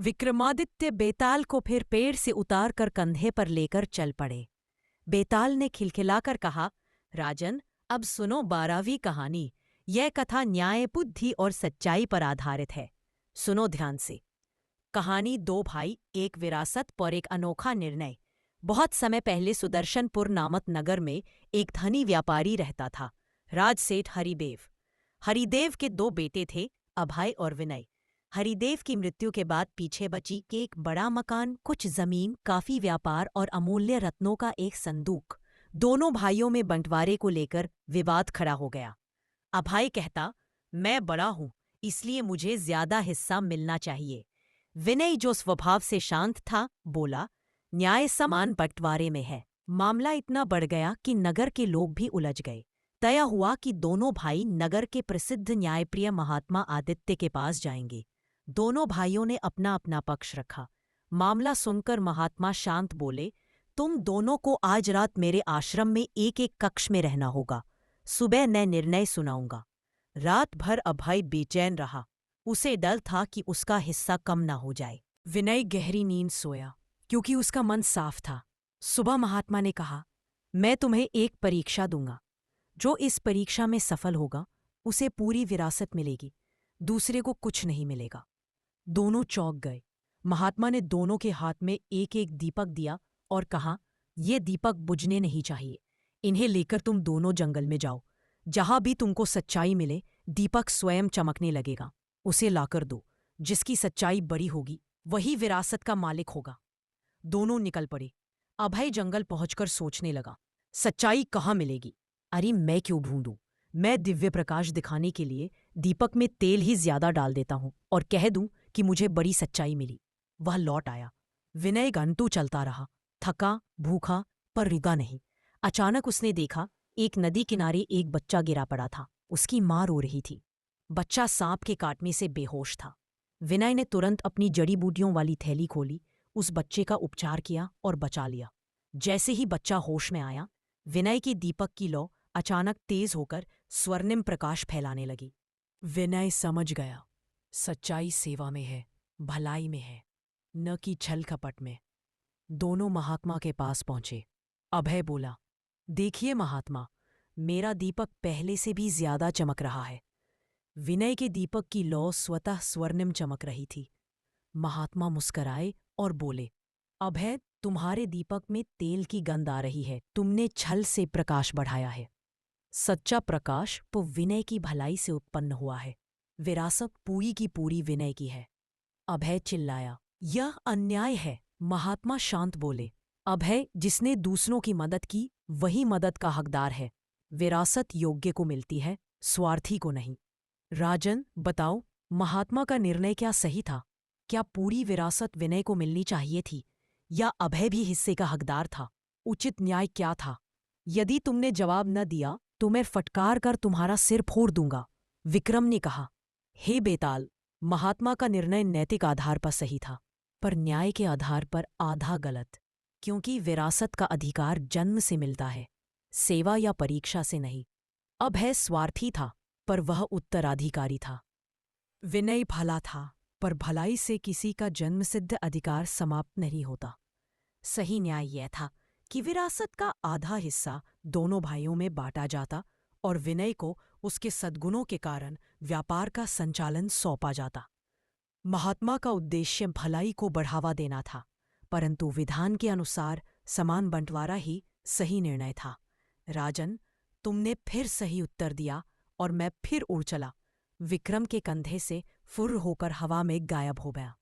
विक्रमादित्य बेताल को फिर पेड़ से उतार कर कंधे पर लेकर चल पड़े। बेताल ने खिलखिलाकर कहा, राजन, अब सुनो 12वीं कहानी। यह कथा न्याय, बुद्धि और सच्चाई पर आधारित है। सुनो ध्यान से। कहानी दो भाई, एक विरासत और एक अनोखा निर्णय। बहुत समय पहले सुदर्शनपुर नामक नगर में एक धनी व्यापारी रहता था, राजसेठ हरिदेव। हरिदेव के दो बेटे थे, अभय और विनय। हरिदेव की मृत्यु के बाद पीछे बची के एक बड़ा मकान, कुछ जमीन, काफी व्यापार और अमूल्य रत्नों का एक संदूक। दोनों भाइयों में बंटवारे को लेकर विवाद खड़ा हो गया। अभय कहता, मैं बड़ा हूं, इसलिए मुझे ज्यादा हिस्सा मिलना चाहिए। विनय, जो स्वभाव से शांत था, बोला, न्याय समान बंटवारे में है। मामला इतना बढ़ गया कि नगर के लोग भी उलझ गए। तय हुआ कि दोनों भाई नगर के प्रसिद्ध न्यायप्रिय महात्मा आदित्य के पास जाएंगे। दोनों भाइयों ने अपना अपना पक्ष रखा। मामला सुनकर महात्मा शांत बोले, तुम दोनों को आज रात मेरे आश्रम में एक एक कक्ष में रहना होगा। सुबह मैं निर्णय सुनाऊंगा। रात भर अभय बेचैन रहा। उसे डर था कि उसका हिस्सा कम ना हो जाए। विनय गहरी नींद सोया, क्योंकि उसका मन साफ था। सुबह महात्मा ने कहा, मैं तुम्हें एक परीक्षा दूंगा। जो इस परीक्षा में सफल होगा उसे पूरी विरासत मिलेगी, दूसरे को कुछ नहीं मिलेगा। दोनों चौंक गए। महात्मा ने दोनों के हाथ में एक एक दीपक दिया और कहा, ये दीपक बुझने नहीं चाहिए। इन्हें लेकर तुम दोनों जंगल में जाओ। जहां भी तुमको सच्चाई मिले, दीपक स्वयं चमकने लगेगा। उसे लाकर दो। जिसकी सच्चाई बड़ी होगी वही विरासत का मालिक होगा। दोनों निकल पड़े। अभय जंगल पहुंचकर सोचने लगा, सच्चाई कहाँ मिलेगी? अरे मैं क्यों ढूंढूं? मैं दिव्य प्रकाश दिखाने के लिए दीपक में तेल ही ज्यादा डाल देता हूं और कह दूं कि मुझे बड़ी सच्चाई मिली। वह लौट आया। विनय घंटों चलता रहा, थका, भूखा, पर रुका नहीं। अचानक उसने देखा, एक नदी किनारे एक बच्चा गिरा पड़ा था। उसकी मां रो रही थी। बच्चा सांप के काटने से बेहोश था। विनय ने तुरंत अपनी जड़ी बूटियों वाली थैली खोली, उस बच्चे का उपचार किया और बचा लिया। जैसे ही बच्चा होश में आया, विनय की दीपक की लौ अचानक तेज होकर स्वर्णिम प्रकाश फैलाने लगी। विनय समझ गया, सच्चाई सेवा में है, भलाई में है, न कि छल कपट में। दोनों महात्मा के पास पहुंचे। अभय बोला, देखिए महात्मा, मेरा दीपक पहले से भी ज्यादा चमक रहा है। विनय के दीपक की लौ स्वतः स्वर्णिम चमक रही थी। महात्मा मुस्कराए और बोले, अभय, तुम्हारे दीपक में तेल की गंध आ रही है। तुमने छल से प्रकाश बढ़ाया है। सच्चा प्रकाश तो विनय की भलाई से उत्पन्न हुआ है। विरासत पूरी की पूरी विनय की है। अभय चिल्लाया, यह अन्याय है। महात्मा शांत बोले, अभय, जिसने दूसरों की मदद की वही मदद का हकदार है। विरासत योग्य को मिलती है, स्वार्थी को नहीं। राजन, बताओ, महात्मा का निर्णय क्या सही था? क्या पूरी विरासत विनय को मिलनी चाहिए थी, या अभय भी हिस्से का हकदार था? उचित न्याय क्या था? यदि तुमने जवाब न दिया तो मैं फटकार कर तुम्हारा सिर फोड़ दूंगा। विक्रम ने कहा, हे बेताल, महात्मा का निर्णय नैतिक आधार पर सही था, पर न्याय के आधार पर आधा गलत। क्योंकि विरासत का अधिकार जन्म से मिलता है, सेवा या परीक्षा से नहीं। अभय स्वार्थी था, पर वह उत्तराधिकारी था। विनय भला था, पर भलाई से किसी का जन्मसिद्ध अधिकार समाप्त नहीं होता। सही न्याय यह था कि विरासत का आधा हिस्सा दोनों भाइयों में बांटा जाता और विनय को उसके सद्गुणों के कारण व्यापार का संचालन सौंपा जाता। महात्मा का उद्देश्य भलाई को बढ़ावा देना था, परंतु विधान के अनुसार समान बंटवारा ही सही निर्णय था। राजन, तुमने फिर सही उत्तर दिया और मैं फिर उड़ चला। विक्रम के कंधे से फुर्र होकर हवा में गायब हो गया।